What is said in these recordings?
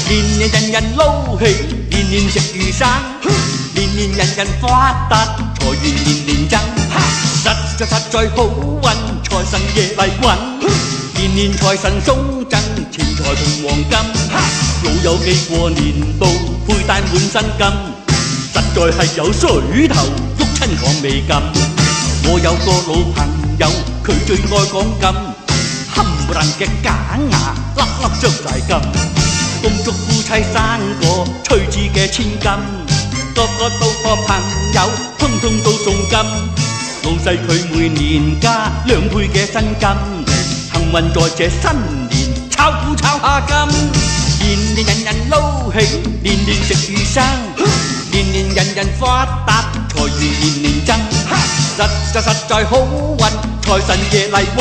年年人人撈起，年年食魚生，年年人人發達，財源年年增。實在好運，財神爺嚟揾，年年財神送贈錢財同黃金。老友記過年到，佩戴滿身金，實在係有水頭，喐親講未禁。我有個老朋友，佢最愛講金，冚唪唥嘅假牙粒粒鑲晒金。恭祝夫妻生個趣致嘅千金，個個到個朋友，通通都送金。老細佢每年加2倍嘅薪金，幸運在這新年炒股炒下金。年年人人撈起，年年食魚生，年年人人發達，財源年年增。實在好運，財神爺嚟揾，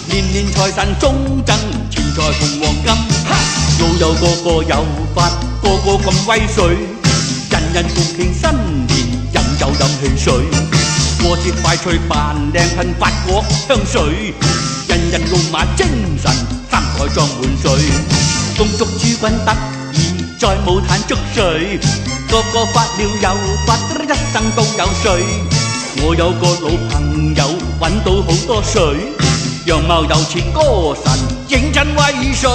年年財神送贈錢財同黃金。老友個個有法，個個咁威水，人人共慶新年，飲酒飲汽水。過節快趣扮靚噴法國香水，人人路馬精神，三台裝滿水。恭祝諸君得意，再冇攤足水，個個發了又發，一生都有水。我有個老朋友揾到好多水，樣貌又似歌神，認真威水。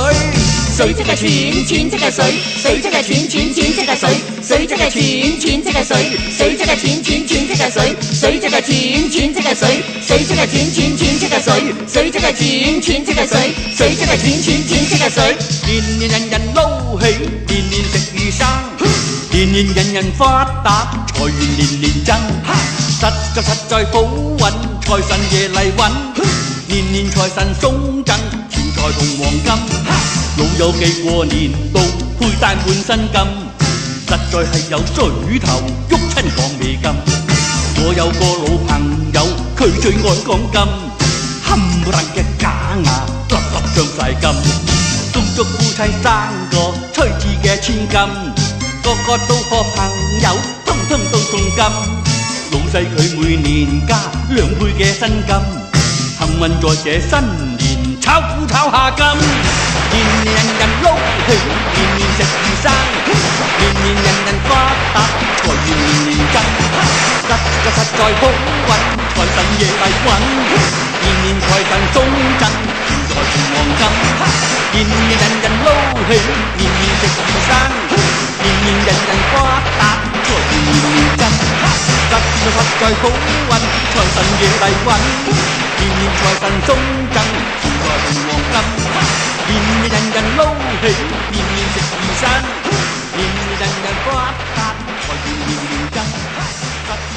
水即係錢，錢即係水，水即係錢，錢即係水，水即係錢，錢即係水，水即係錢，錢即係水，水即係錢，錢即係水，水即係錢，錢即係水，水即係錢，錢即係水，水即係錢，錢即係水。年年人人撈起，年年食魚生，年年人人發達，財源年年增。實在好運，財神爺嚟揾，年年財神送贈錢財同黃金。老友記過年到，佩戴滿身金，實在係有水頭，喐親講未禁。我有個老朋友，佢最愛講金，冚唪唥嘅假牙粒粒鑲晒金。恭祝夫妻生個趣致嘅千金，個個都個朋友，通通都送金。老細佢每年加2倍嘅薪金，幸運在這新年炒股炒下金。年年人人撈起，年年食魚生，年年人人發達，財源年年增。實在好運，財神爺嚟揾，年年財神送贈錢財同黃金。年年人人撈起，年年食魚生，年年人人發達，財源年年增。實在好運，財神爺嚟揾，年年財神送贈錢財同黃金。年年人人撈起，年年食魚生，年年人人發達，財源年年增。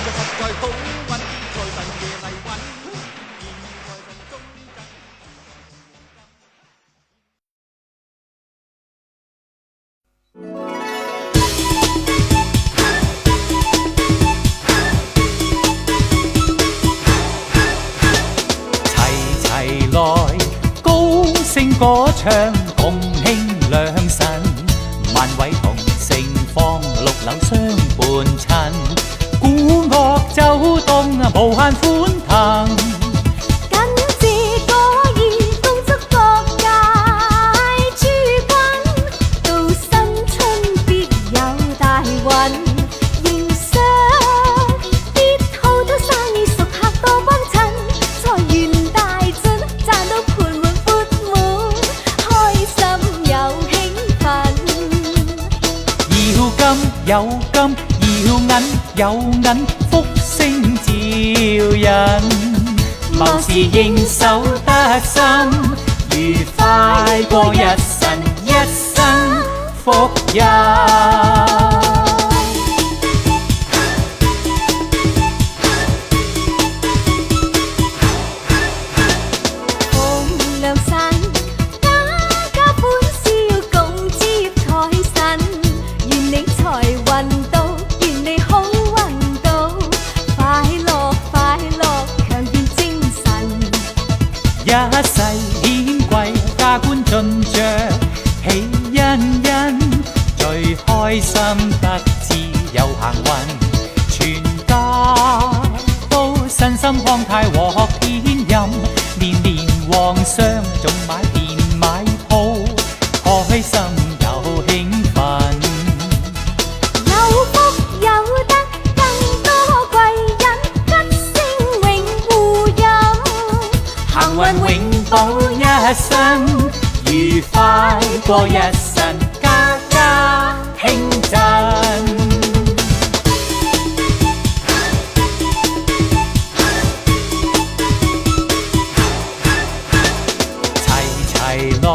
實在好運，財神爺嚟揾，年年財神送贈。齊來高聲歌唱，共慶良辰，萬位同盛放，六樓相伴襯，鼓樂奏動，無限歡騰。緊接歌意，恭祝各界諸君，到新春必有大運，迎上必好多生意，熟客多幫襯，財源大進，賺到盤滿缽滿，開心又興奮。要金有金，要銀有銀，福星照人，謀事應手得心，愉快過日神，一生福蔭。一世顯貴，加官進爵，喜欣欣，最開心得知有行運，全家都身心康泰和天任，年年皇上仲買田買鋪，開心又興運永保一生，愉快過一生，家家興振。齊來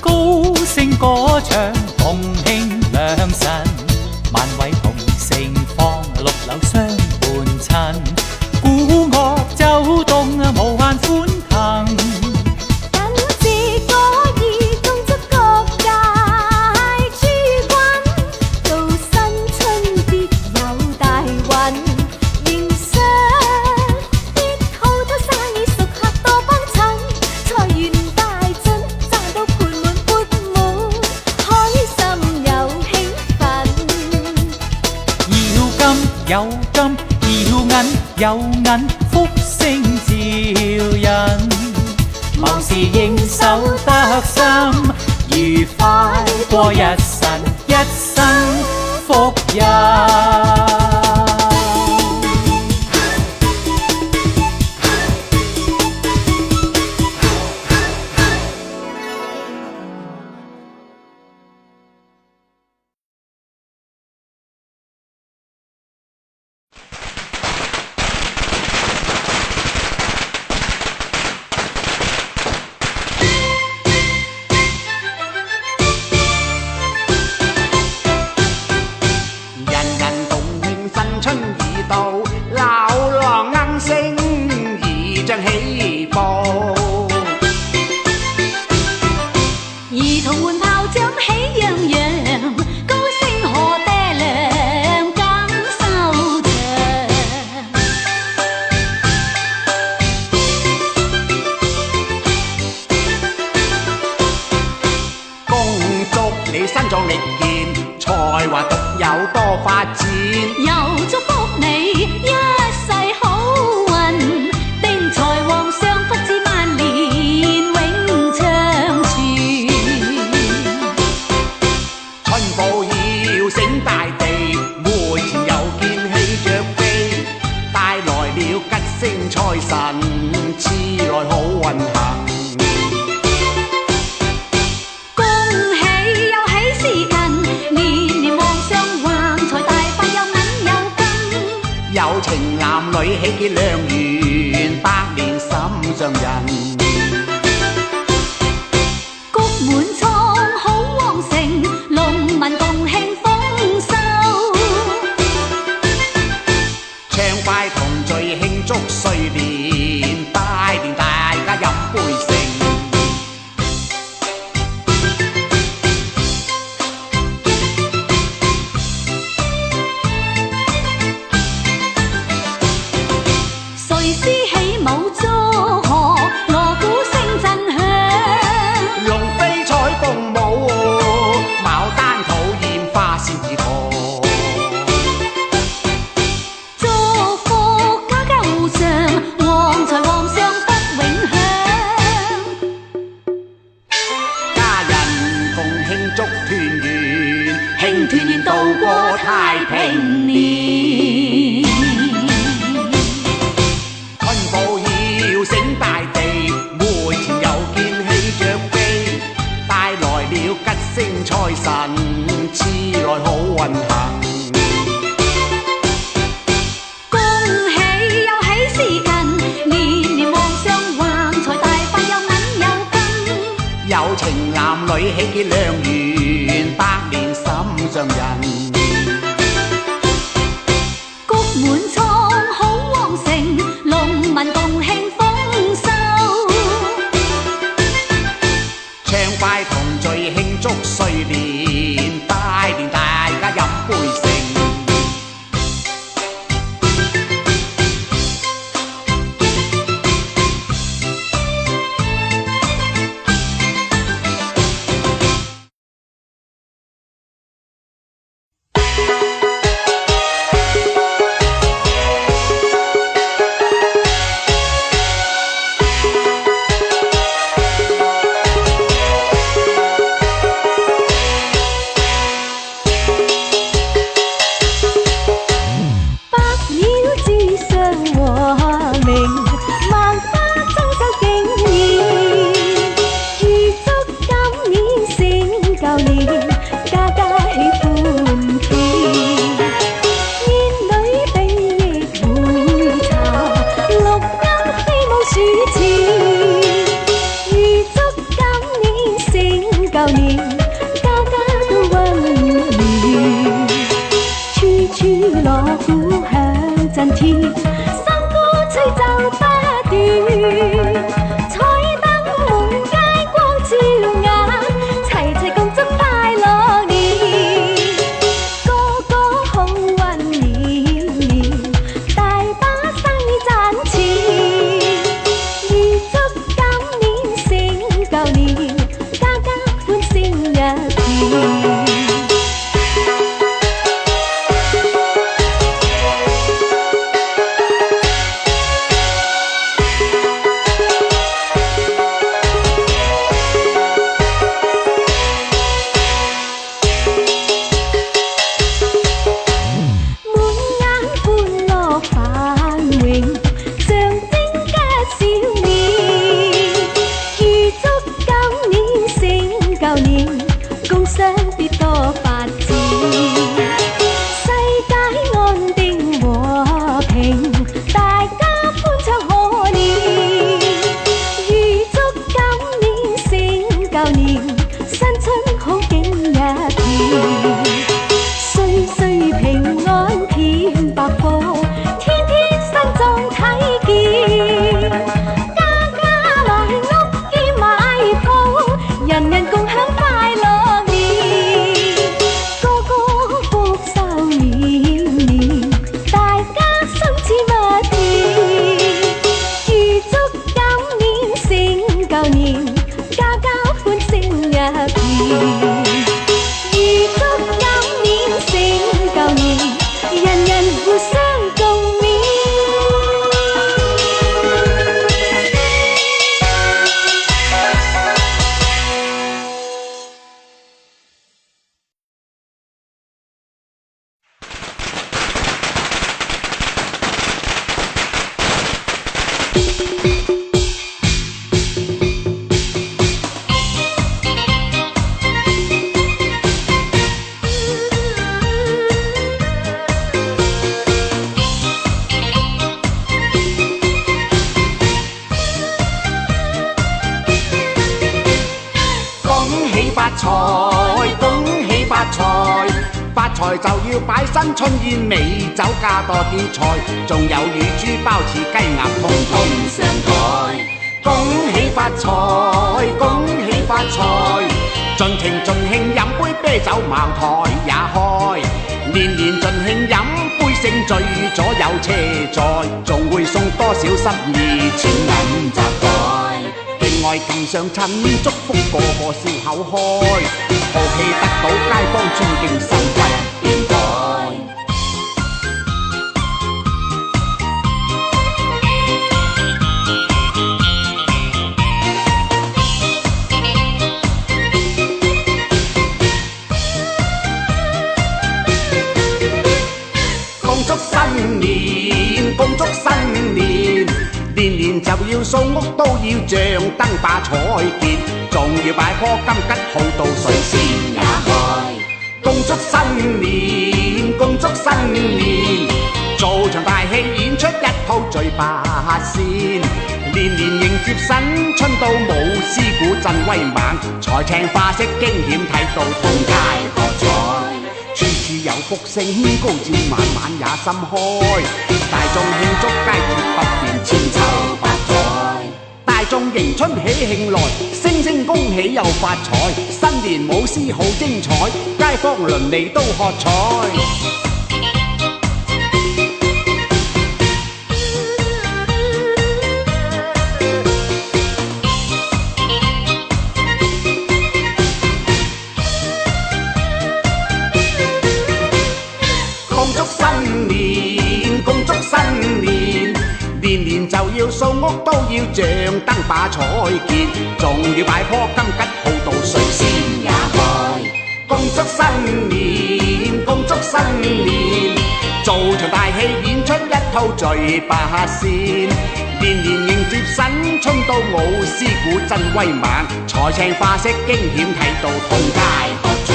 高聲歌唱，同慶良辰，萬位同盛放，六樓相伴襯，鼓樂奏動，無限歡騰。感謝歌兒共祝各界諸君，到新春必有大運，迎上啲好多生意熟客多幫襯，財源大進，賺到盆滿缽滿，開心又興奮。要金有金，要銀有銀，福星照引。望是應手得心，愉快過一生，一生福蔭。兒童們炮仗喜洋洋，高聲賀爹娘感受長。恭祝你身壯力健，才華獨有多發展。又祝福你一世好運，丁財旺相福至萬年永長存。春報要醒大地，門前又見喜着飛，帶來了吉星財神，賜來好運行。恭喜有喜事近，年年皇上橫財大發，有銀有金。有情男女喜結良緣，百年心上人。谷滿倉好旺盛，農民共慶豐收。暢快同聚慶祝歲年，拜年大家飲杯盛。誰思起舞祝賀，鑼鼓聲震響。龍飛彩鳳舞，牡丹討豔花仙子陀。祝福家家戶上，旺財旺相福永享。家人共慶祝團圓，慶團圓度過太平年。春報要醒大地，門前又見喜着飛，帶來了吉星財神，賜來好運行。恭喜有喜事近，年年皇上橫財大發，有銀有金。有情男女喜結良緣，百年心上人。谷滿倉好旺盛，農民共慶豐收。暢快同聚慶祝歲年，拜年大家飲杯盛。天，笙歌吹奏不斷，彩燈滿街光照眼，齊齊共祝快樂年，個個好運年年，大把生意賺錢，預祝今年勝舊年，家家歡聲一片。發財就要擺新春宴，美酒加多啲菜，仲有乳豬包翅雞鴨通通上台。恭喜發財，恭喜發財，盡情盡興飲杯啤酒，茅台也開，年年盡興飲杯勝醉咗有車載，仲會送多少心意錢銀雜袋，境外撳上襯，祝福個個笑口開，豪氣得到街坊尊敬，心不變改。恭祝新年，恭祝新年，年年就要掃屋都要像燈霸彩傑，仲要擺棵金桔好到水仙也開。恭祝新年，恭祝新年，做場大戲演出一套聚八仙，年年迎接新春到，舞獅鼓震威猛，財青花式驚險睇到通街喝彩。處處有福星，高照晚晚也心開，大眾慶祝佳節不斷，千秋百載。大眾迎春喜慶來，聲聲恭喜又發財，新年舞獅好精彩，街坊鄰里都喝彩。恭祝新年，恭祝新年，年年就要掃屋都要像燈霸彩傑，仲要擺棵金桔好到水仙也開。恭祝新年，恭祝新年，做場大戲演出一套聚八仙，年年迎接新春到，舞獅鼓震威猛，財青花式驚險睇到通街喝彩。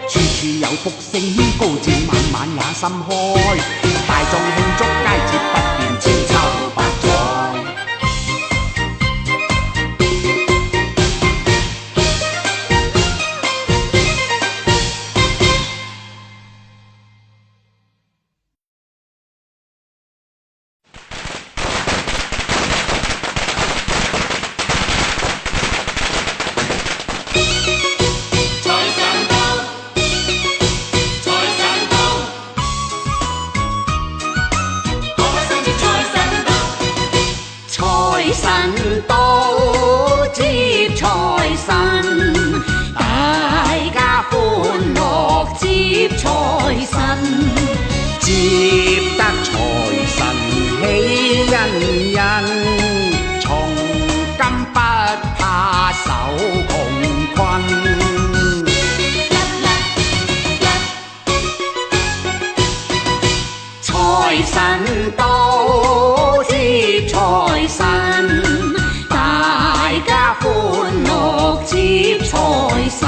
處處有福星，高照晚晚也心開，大眾慶祝佳節不斷，千秋百載。到接財神，大家歡樂接財神，接得財神喜欣欣，從今不怕受窮困。財神到接財神，大家歡樂接財神，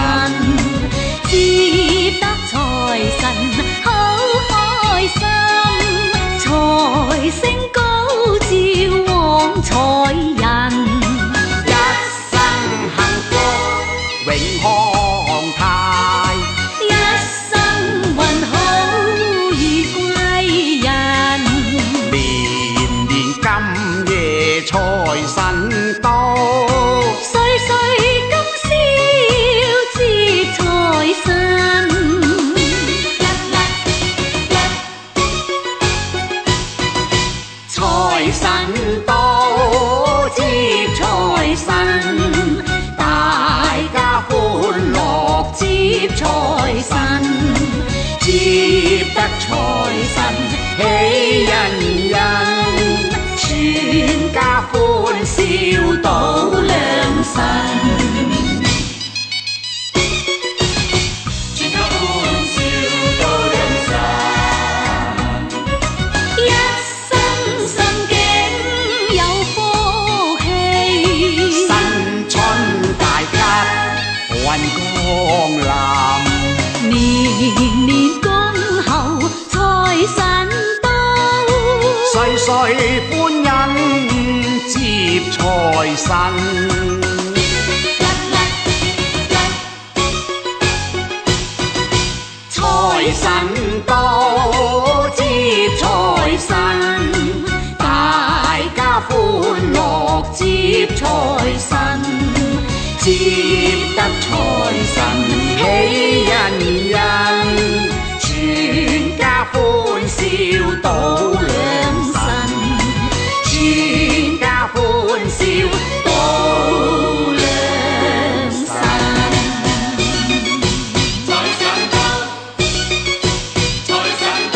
接得財神好開心，財星高照旺財人，一生幸福永康泰，一生運好遇貴人，年年今夜財神到，歲歲今宵接財神。財神到接財神，大家歡樂接財神，接得財神喜欣欣，全家歡笑到良辰。年年恭候財神到，歲歲歡欣接財神。財神到接財神，大家歡樂接財神，接得財神喜欣欣，全家歡笑到良辰，全家歡笑到良辰。財神到，財神到。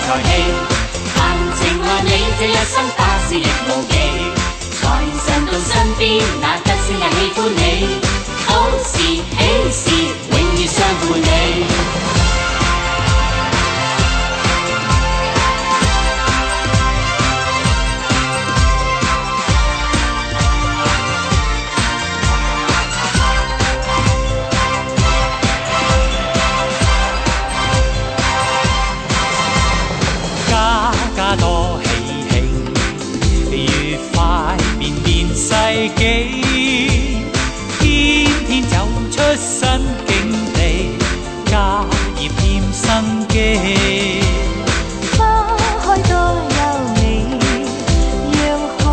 財氣，行情愛你這一生百事亦無忌，財神到身邊，那得先係喜歡你，好事喜事永遠相伴你。家多喜慶，愉快綿綿世紀，天天走出新境地，家業添生機。花開多優美，讓好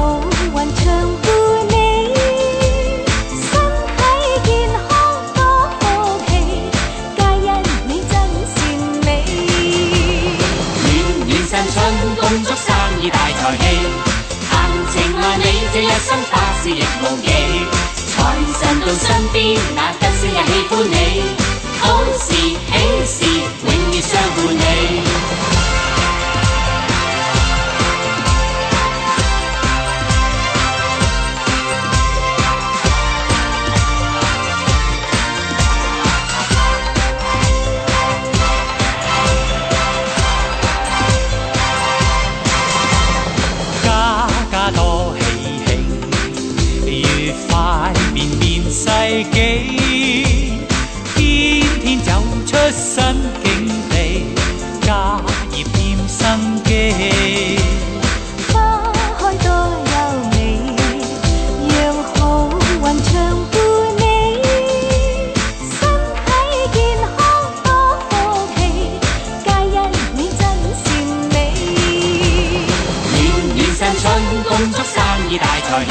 運長伴你，身體健康多福氣，皆因你真善美。暖暖新春恭祝生意大財氣，行情愛你這一生百事亦無忌，財神到身邊，那得先係喜歡你，好事喜事永遠相伴你。家多喜慶，愉快綿綿世紀，天天走出新境地，家業添生機。花開多優美，讓好運長伴你，身體健康多福氣，皆因你真善美。暖暖新春恭祝生意大財氣，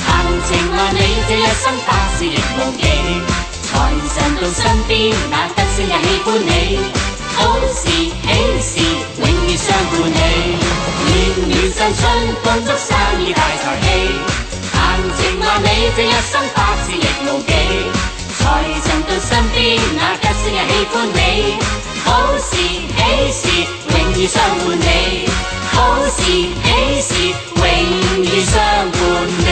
行情愛你這一生百事亦無忌，財神到身邊，那得先係喜歡你，好事喜事永遠相伴你。暖暖新春恭祝生意大財氣，行情愛你這一生百事亦無忌，財神到身邊，那得先係喜歡你，好事喜事永遠相伴你，好事喜事永遠相伴你。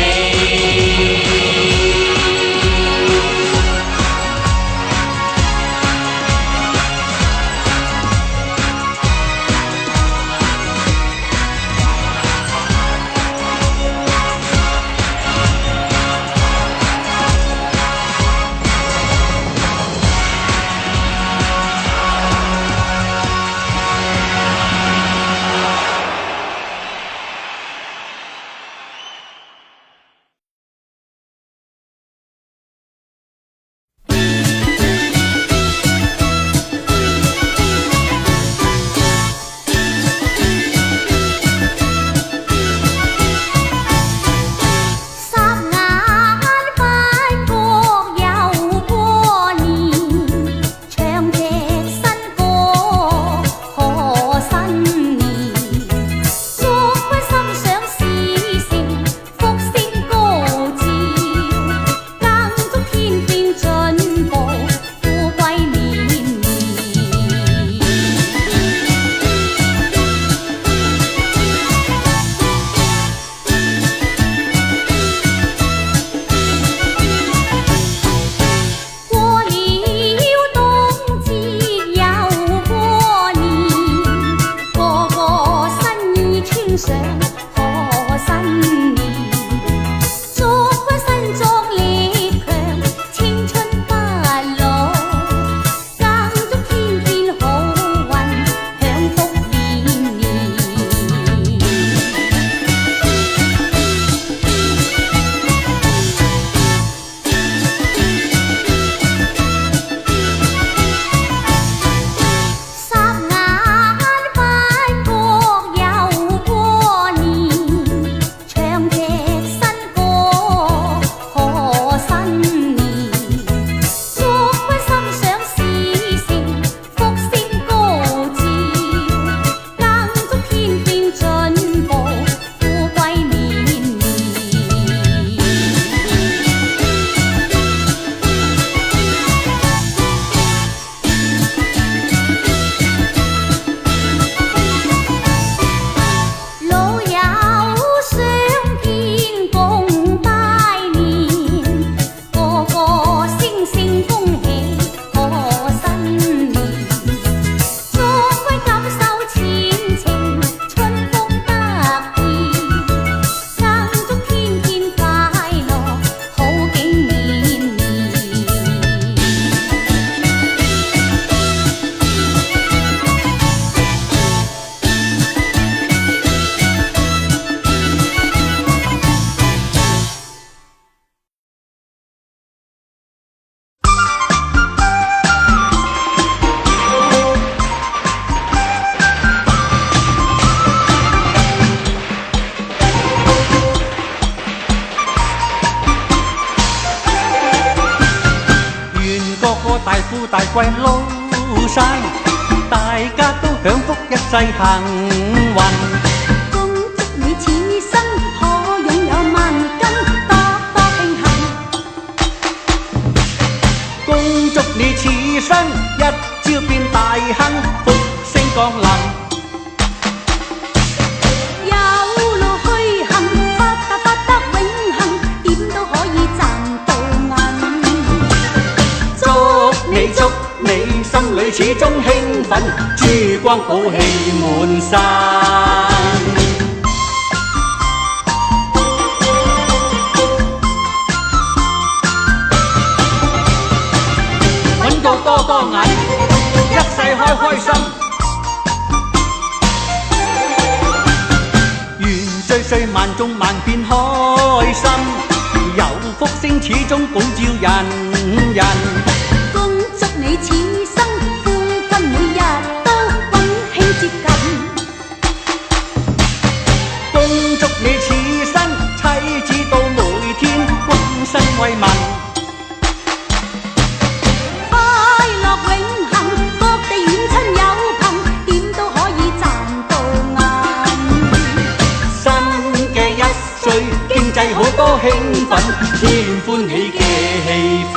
大貴撈生，大家都享福一世幸運。恭祝你此生可擁有萬金，多多慶幸。恭祝你此生一朝變大亨，福星降臨。有路虛行，發達永恆，點都可以賺到銀。祝你心裏始終興奮，珠光寶氣滿身。揾到多多銀，一世開心。願歲萬眾萬變開心，有福星始終拱照人人。恭祝你此生夫君每日都溫馨接近。恭祝你此生妻子到每天溫馨慰問。快樂永恆，各地遠親友朋，點都可以賺到銀。新嘅一歲，經濟好多興奮，添歡喜嘅氣氛。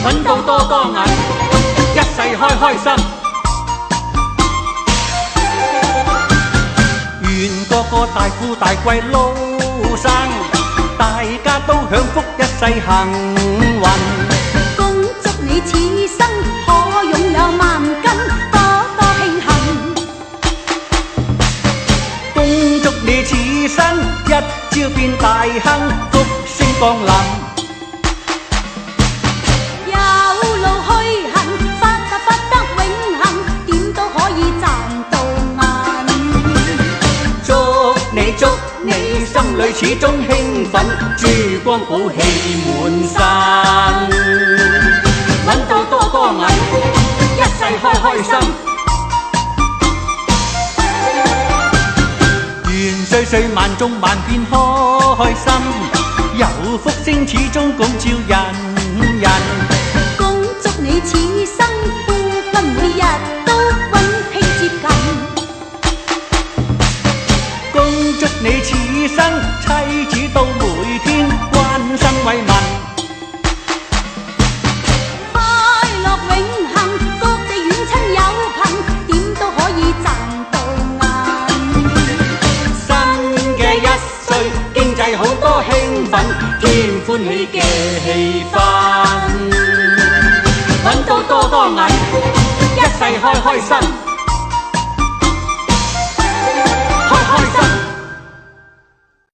揾到多多銀，一世開心。願個個大富大貴撈生，大家都享福一世幸運。恭祝你此生可擁有萬金，多多慶幸。恭祝你此生一朝變大亨，福星降臨。有路虛行，發達永恆，點都可以賺到銀。祝你心裏始終興奮，珠光寶氣滿身。揾到多多銀，一世開心。願歲萬眾萬變開心，有福星始終拱照人人。恭祝你此生夫君每日都溫馨接近。恭祝你此生妻子到每天關心慰問。快樂永恆，各地遠親友朋，點都可以賺到銀。新嘅一歲，經濟好多興奮，添歡喜嘅氣氛。揾到多多銀，一世開心。